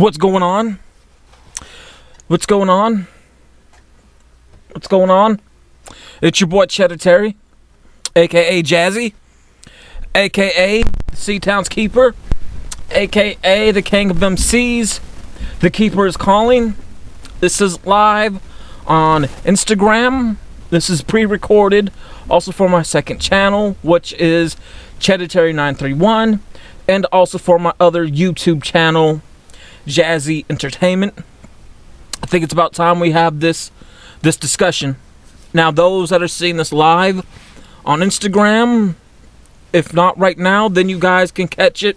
What's going on? What's going on? What's going on? It's your boy Cheddar Terry, aka Jazzy, aka Seatown's Keeper, aka the King of MCs. The Keeper is calling. This is live on Instagram. This is pre-recorded, also for my second channel, which is Cheddar Terry 931, and also for my other YouTube channel, Jazzy Entertainment. I think it's about time we have this discussion. Now, those that are seeing this live on Instagram, if not right now, then you guys can catch it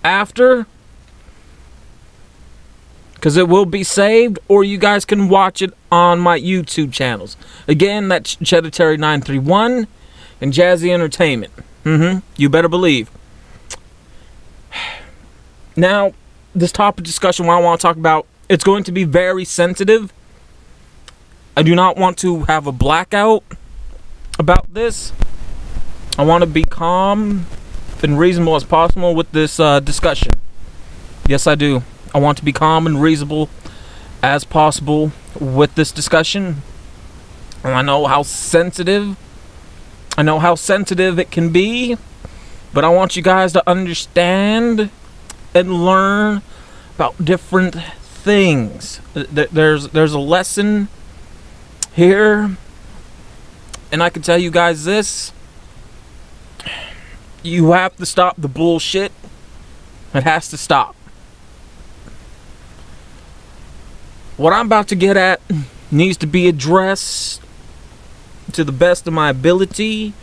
after, because it will be saved, or you guys can watch it on my YouTube channels. Again, that's Cheddar Terry 931 and Jazzy Entertainment. You better believe. Now, this topic discussion, what I want to talk about, it's going to be very sensitive. I do not want to have a blackout about this. I want to be calm and reasonable as possible with this discussion. Yes, I do. I want to be calm and reasonable as possible with this discussion. And I know how sensitive it can be, but I want you guys to understand and learn about different things. There's a lesson here, and I can tell you guys this: you have to stop the bullshit. It has to stop. What I'm about to get at needs to be addressed to the best of my ability.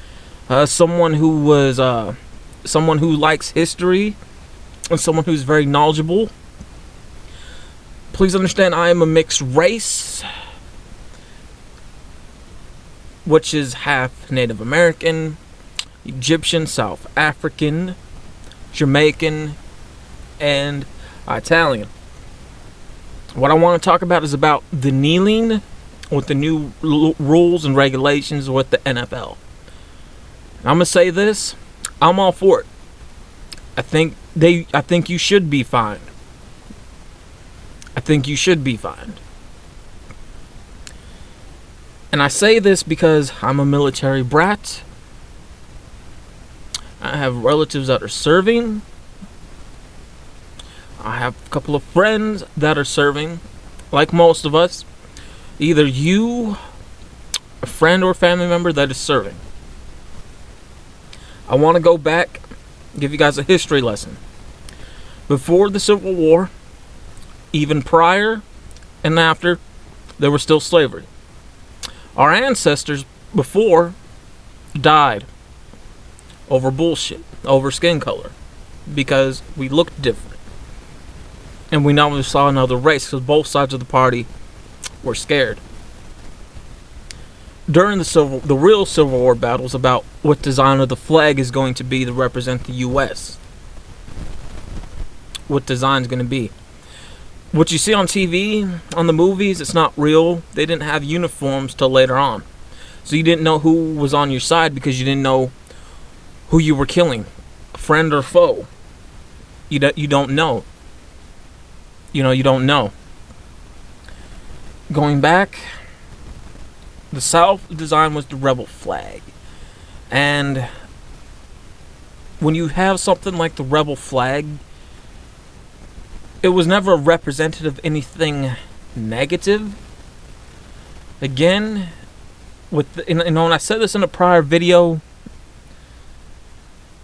Someone who likes history and someone who's very knowledgeable. Please understand, I am a mixed race, which is half Native American, Egyptian, South African, Jamaican, and Italian. What I want to talk about is about the kneeling with the new rules and regulations with the NFL. I'm gonna say this: I'm all for it. I think you should be fined. I think you should be fined. And I say this because I'm a military brat. I have relatives that are serving. I have a couple of friends that are serving, like most of us. Either you, a friend or family member that is serving. I want to go back, give you guys a history lesson. Before the Civil War, even prior and after, there was still slavery. Our ancestors before died over bullshit, over skin color, because we looked different. And we now saw another race, because both sides of the party were scared. During the real Civil War battles about what design of the flag is going to be to represent the U.S. What design is going to be. What you see on TV, on the movies, it's not real. They didn't have uniforms till later on. So you didn't know who was on your side because you didn't know who you were killing, friend or foe. You don't know. You don't know. Going back, the South design was the rebel flag. And when you have something like the rebel flag, it was never representative of anything negative. Again, when I said this in a prior video,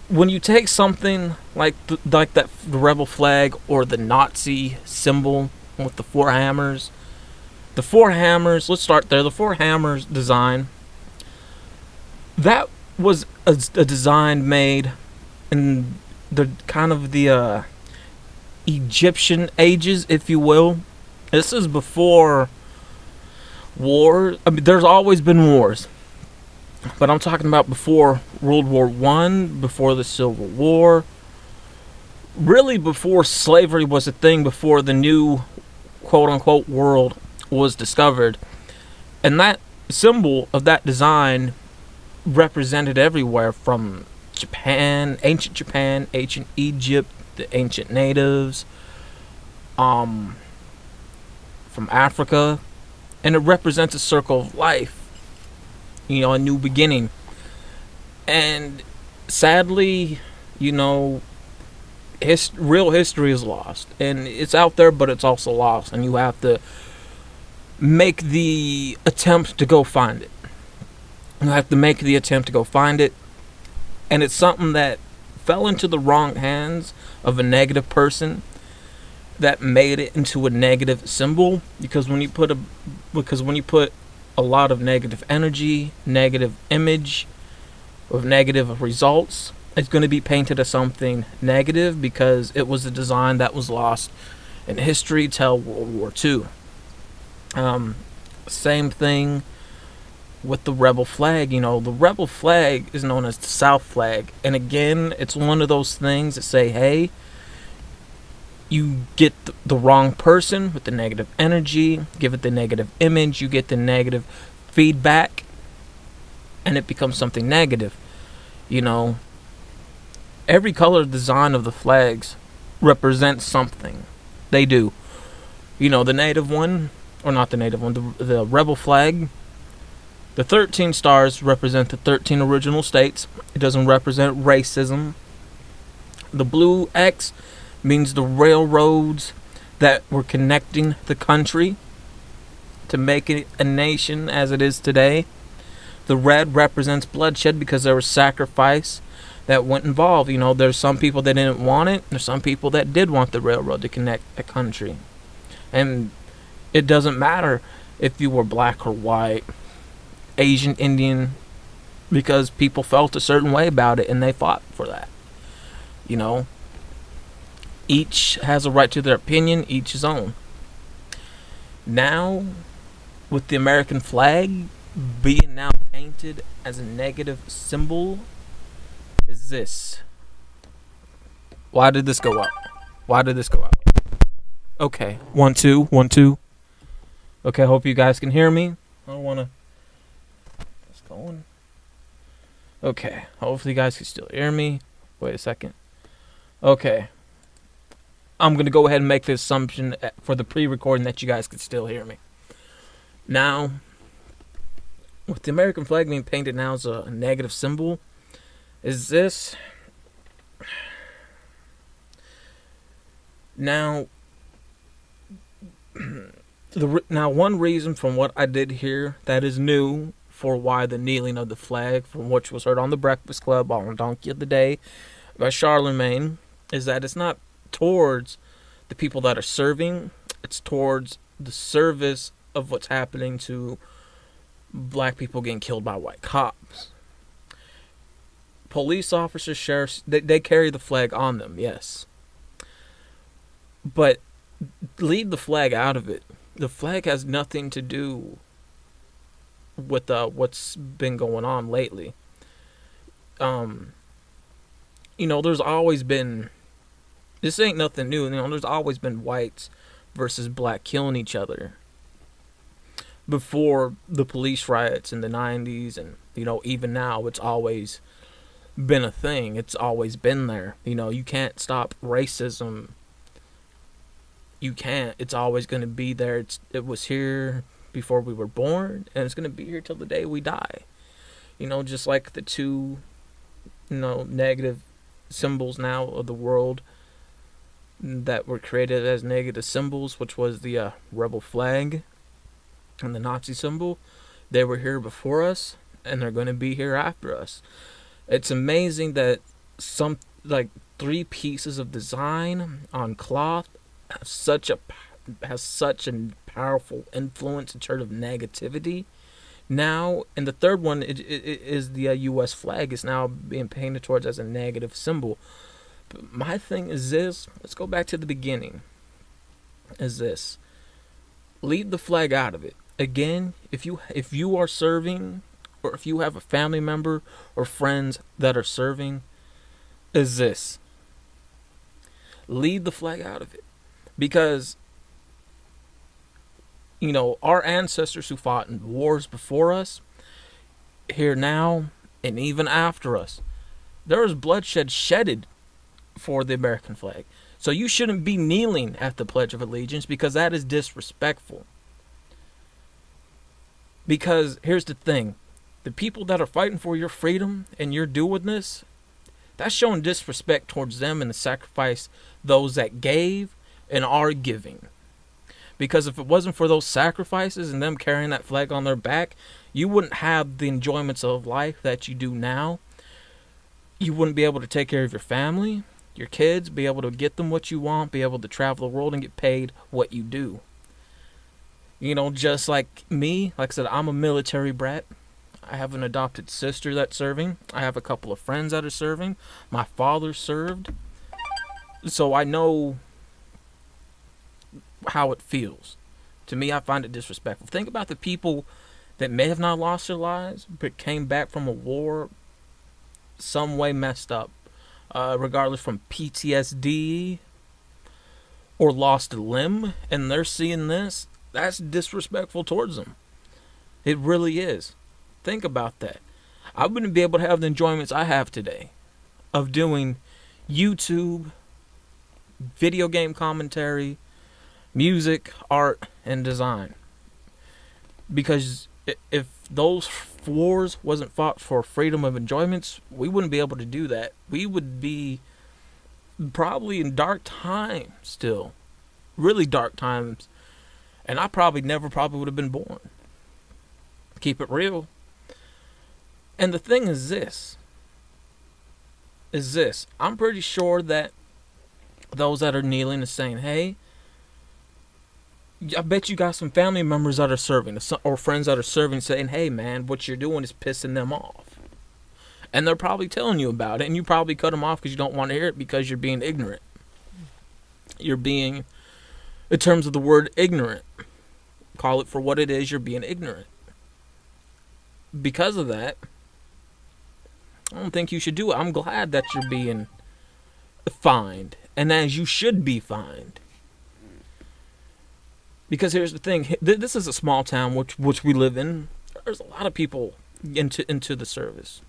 when you take something like the rebel flag or the Nazi symbol with the four hammers, let's start there. The four hammers design, that was a design made in the kind of the Egyptian ages, if you will. This is before war. I mean, there's always been wars, but I'm talking about before World War I, before the Civil War, really before slavery was a thing, before the new quote-unquote world was discovered. And that symbol of that design represented everywhere from Japan, ancient Egypt, the ancient natives, um, from Africa, and it represents a circle of life, a new beginning. And sadly, you know, real history is lost, and it's out there, but it's also lost, and you have to make the attempt to go find it. You have to make the attempt to go find it, and it's something that fell into the wrong hands of a negative person that made it into a negative symbol. Because when you put a lot of negative energy, negative image, with negative results, it's going to be painted as something negative because it was a design that was lost in history till World War II. Same thing with the rebel flag. The rebel flag is known as the South flag, and again, it's one of those things that say, hey, you get the wrong person with the negative energy, give it the negative image, you get the negative feedback, and it becomes something negative. Every color design of the flags represents something. They do. The native one, or not the native one, the rebel flag, the 13 stars represent the 13 original states. It doesn't represent racism. The blue X means the railroads that were connecting the country to make it a nation as it is today. The red represents bloodshed because there was sacrifice that went involved. There's some people that didn't want it. There's some people that did want the railroad to connect a country. And it doesn't matter if you were black or white, Asian, Indian, because people felt a certain way about it and they fought for that. Each has a right to their opinion, each his own. Now, with the American flag being now painted as a negative symbol, is this. Why did this go up? Okay, 1 2 1 2. Okay, hope you guys can hear me. I don't wanna. It's going. Okay, hopefully you guys can still hear me. Wait a second. Okay. I'm gonna go ahead and make the assumption for the pre-recording that you guys can still hear me. Now, with the American flag being painted now as a negative symbol, is this. Now, one reason from what I did hear that is new for why the kneeling of the flag, from which was heard on the Breakfast Club on Donkey of the Day by Charlemagne, is that it's not towards the people that are serving, it's towards the service of what's happening to black people getting killed by white cops. Police officers, sheriffs, they carry the flag on them, yes. But leave the flag out of it. The flag has nothing to do with what's been going on lately. There's always been. This ain't nothing new. There's always been whites versus black killing each other. Before the police riots in the 90s, and even now, it's always been a thing. It's always been there. You can't stop racism. You can't. It's always going to be there. It was here before we were born, and it's going to be here till the day we die. Just like the two, negative symbols now of the world that were created as negative symbols, which was the rebel flag and the Nazi symbol. They were here before us, and they're going to be here after us. It's amazing that some 3 pieces of design on cloth has such a powerful influence in terms of negativity. Now, and the third one is the U.S. flag is now being painted towards as a negative symbol. But my thing is this. Let's go back to the beginning. Is this. Leave the flag out of it. Again, if you are serving, or if you have a family member or friends that are serving, is this. Leave the flag out of it. Because, our ancestors who fought in wars before us, here now, and even after us, there was bloodshed shedded for the American flag. So you shouldn't be kneeling at the Pledge of Allegiance, because that is disrespectful. Because here's the thing. The people that are fighting for your freedom and you're doing this, that's showing disrespect towards them and the sacrifice those that gave and are giving. Because if it wasn't for those sacrifices and them carrying that flag on their back, you wouldn't have the enjoyments of life that you do now. You wouldn't be able to take care of your family, your kids, be able to get them what you want, be able to travel the world and get paid what you do. You know, just like me, like I said, I'm a military brat. I have an adopted sister that's serving. I have a couple of friends that are serving. My father served. So I know how it feels. To me, I find it disrespectful. Think about the people that may have not lost their lives, but came back from a war some way messed up. Regardless from PTSD or lost a limb, and they're seeing this, that's disrespectful towards them. It really is. Think about that. I wouldn't be able to have the enjoyments I have today of doing YouTube, video game commentary, music, art, and design. Because if those wars wasn't fought for freedom of enjoyments, we wouldn't be able to do that. We would be probably in dark times still. Really dark times. And I probably would have been born. Keep it real. And the thing is this. I'm pretty sure that those that are kneeling is saying, hey, I bet you got some family members that are serving, or friends that are serving, saying, hey man, what you're doing is pissing them off. And they're probably telling you about it, and you probably cut them off because you don't want to hear it, because you're being ignorant. You're being, in terms of the word ignorant, call it for what it is, you're being ignorant. Because of that, I don't think you should do it. I'm glad that you're being fined, and as you should be fined. Because here's the thing, this is a small town which we live in. There's a lot of people into the service.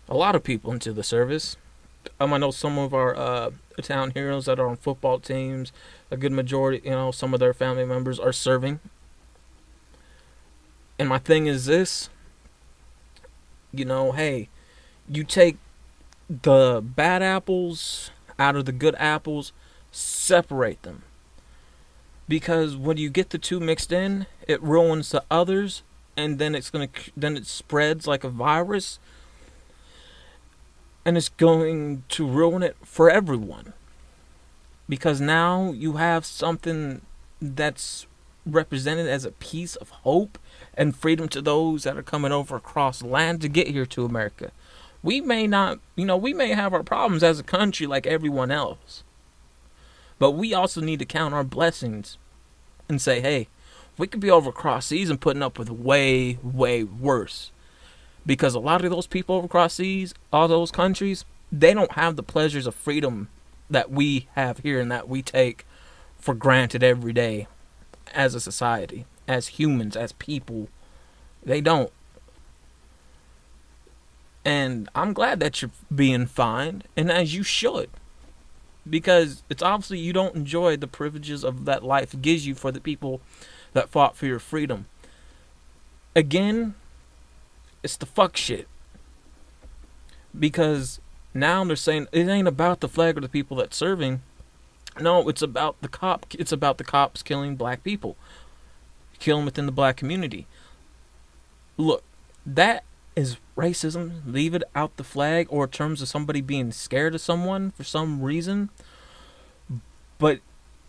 A lot of people into the service. I know some of our town heroes that are on football teams. A good majority, some of their family members are serving. And my thing is this. Hey, you take the bad apples out of the good apples, separate them. Because when you get the two mixed in, it ruins the others, and then it spreads like a virus, and it's going to ruin it for everyone. Because now you have something that's represented as a piece of hope and freedom to those that are coming over across land to get here to America. We may not, we may have our problems as a country like everyone else. But we also need to count our blessings and say, hey, we could be over across seas and putting up with way, way worse. Because a lot of those people over across seas, all those countries, they don't have the pleasures of freedom that we have here and that we take for granted every day as a society, as humans, as people. They don't. And I'm glad that you're being fined, and as you should. Because it's obviously you don't enjoy the privileges of that life gives you for the people that fought for your freedom. Again, it's the fuck shit. Because now they're saying it ain't about the flag or the people that's serving. No, it's about the cops killing black people. Killing within the black community. Look, that is racism. Leave it out the flag, or in terms of somebody being scared of someone for some reason. But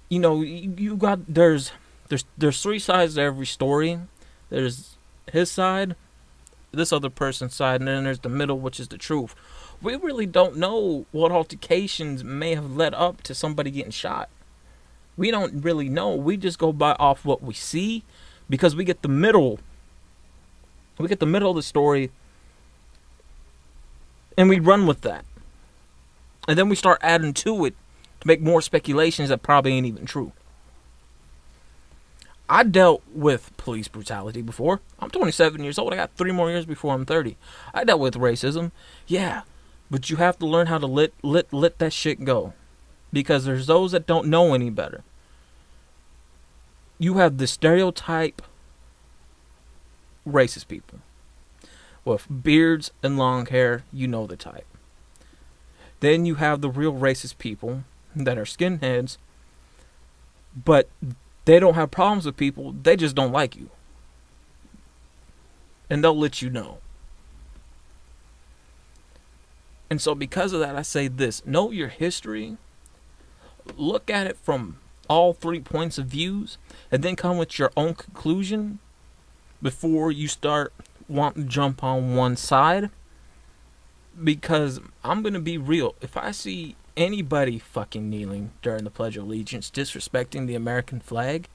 you got there's three sides to every story. There's his side, this other person's side, and then there's the middle, which is the truth. We really don't know what altercations may have led up to somebody getting shot. We don't really know. We just go by off what we see, because we get the middle. We get the middle of the story, and we run with that. And then we start adding to it to make more speculations that probably ain't even true. I dealt with police brutality before. I'm 27 years old. I got 3 more years before I'm 30. I dealt with racism. Yeah, but you have to learn how to let that shit go. because there's those that don't know any better. You have the stereotype racist people with beards and long hair, you know the type. Then you have the real racist people that are skinheads, but they don't have problems with people, they just don't like you. And they'll let you know. And so because of that, I say this: know your history, look at it from all 3 points of views, and then come with your own conclusion before you start wanting to jump on one side. Because I'm going to be real, if I see anybody fucking kneeling during the Pledge of Allegiance, disrespecting the American flag,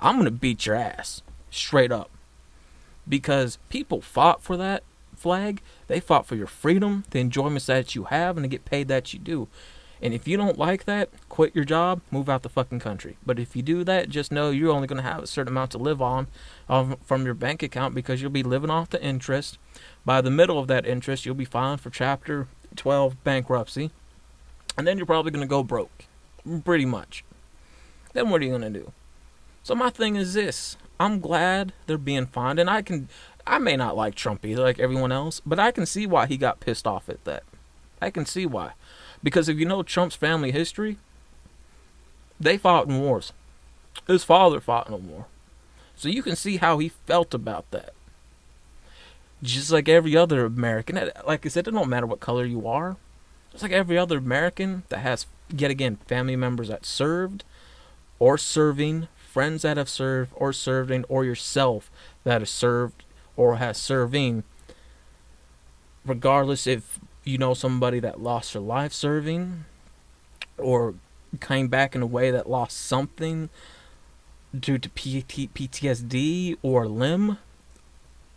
I'm going to beat your ass, straight up. Because people fought for that flag, they fought for your freedom, the enjoyments that you have, and the get paid that you do. And if you don't like that, quit your job, move out the fucking country. But if you do that, just know you're only going to have a certain amount to live on from your bank account, because you'll be living off the interest. By the middle of that interest, you'll be filing for Chapter 12 bankruptcy. And then you're probably going to go broke. Pretty much. Then what are you going to do? So my thing is this: I'm glad they're being fined. And I may not like Trump either, like everyone else, but I can see why he got pissed off at that. I can see why. Because if you know Trump's family history, they fought in wars. His father fought in a war. So you can see how he felt about that. Just like every other American. Like I said, it don't matter what color you are. Just like every other American that has, yet again, family members that served or serving, friends that have served or serving, or yourself that has served or has serving. Regardless if you know somebody that lost their life serving, or came back in a way that lost something due to PTSD or limb.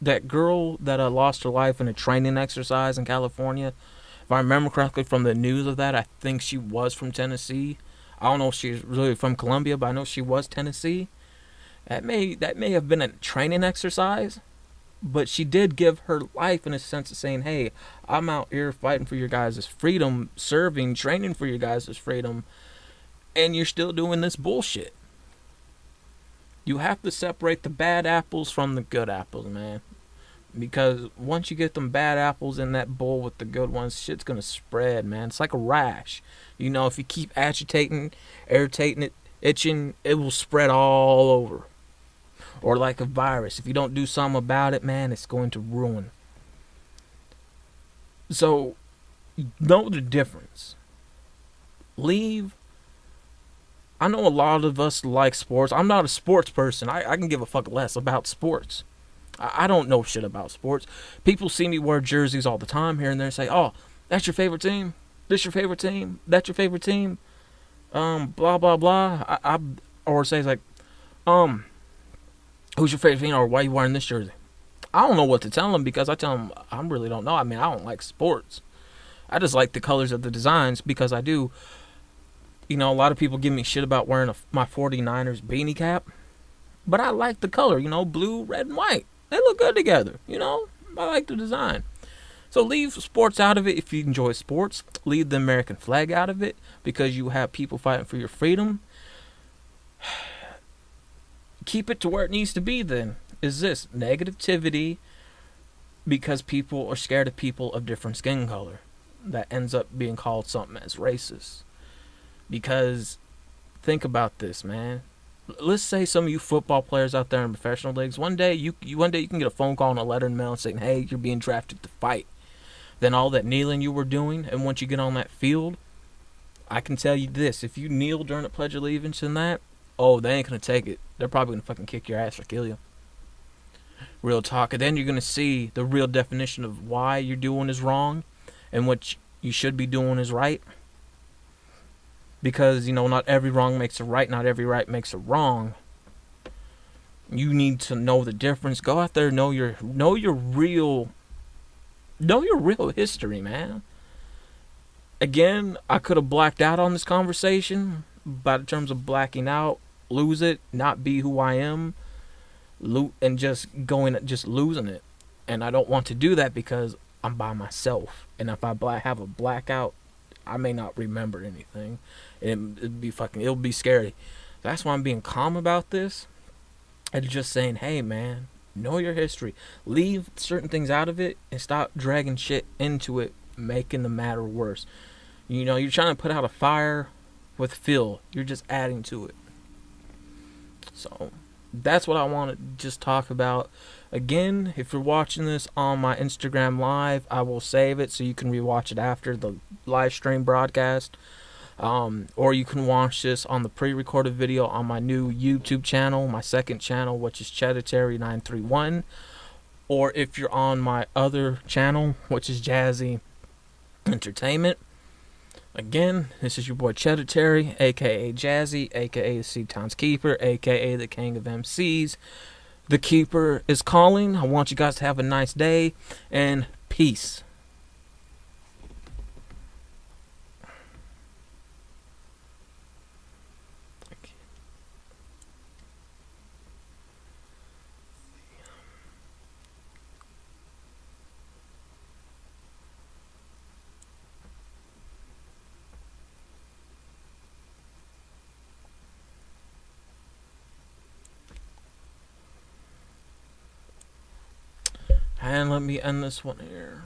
That girl that lost her life in a training exercise in California, if I remember correctly from the news of that, I think she was from Tennessee. I don't know if she's really from Colombia, but I know she was Tennessee. That may have been a training exercise, but she did give her life in a sense of saying, hey, I'm out here fighting for your guys' freedom, serving, training for your guys' freedom, and you're still doing this bullshit. You have to separate the bad apples from the good apples, man. Because once you get them bad apples in that bowl with the good ones, shit's gonna spread, man. It's like a rash. You know, if you keep agitating, irritating it, itching, it will spread all over. Or like a virus. If you don't do something about it, man, it's going to ruin. So, know the difference. Leave. I know a lot of us like sports. I'm not a sports person. I can give a fuck less about sports. I don't know shit about sports. People see me wear jerseys all the time here and there and say, oh, that's your favorite team? This your favorite team? That's your favorite team? Blah, blah, blah. Or say like, who's your favorite team, or why are you wearing this jersey? I don't know what to tell them, because I tell them I really don't know. I mean, I don't like sports. I just like the colors of the designs, because I do. You know, a lot of people give me shit about wearing my 49ers beanie cap, but I like the color, you know, blue, red, and white. They look good together, you know. I like the design. So leave sports out of it if you enjoy sports. Leave the American flag out of it, because you have people fighting for your freedom. Keep it to where it needs to be then. Is this negativity because people are scared of people of different skin color? That ends up being called something as racist. Because think about this, man. Let's say some of you football players out there in professional leagues, one day you can get a phone call and a letter in the mail saying, hey, you're being drafted to fight. Then all that kneeling you were doing, and once you get on that field, I can tell you this: if you kneel during the Pledge of Allegiance and that, oh, they ain't gonna take it. They're probably gonna fucking kick your ass or kill you. Real talk. And then you're gonna see the real definition of why you're doing is wrong and what you should be doing is right. Because, you know, not every wrong makes a right, not every right makes a wrong. You need to know the difference. Go out there, know your real history, man. Again, I could have blacked out on this conversation, but in terms of blacking out, lose it, not be who I am, and just losing it. And I don't want to do that because I'm by myself. And if I have a blackout, I may not remember anything. It'll be scary. That's why I'm being calm about this. And just saying, hey man, know your history. Leave certain things out of it and stop dragging shit into it, making the matter worse. You know, you're trying to put out a fire with fuel. You're just adding to it. So that's what I want to just talk about. Again, if you're watching this on my Instagram live, I will save it so you can rewatch it after the live stream broadcast. Or you can watch this on the pre-recorded video on my new YouTube channel, my second channel, which is Cheddarterry931. Or if you're on my other channel, which is Jazzy Entertainment. Again, this is your boy Cheddar Terry, aka Jazzy, aka the Seatown's Keeper, aka the King of MCs. The Keeper is calling. I want you guys to have a nice day, and peace. And let me end this one here.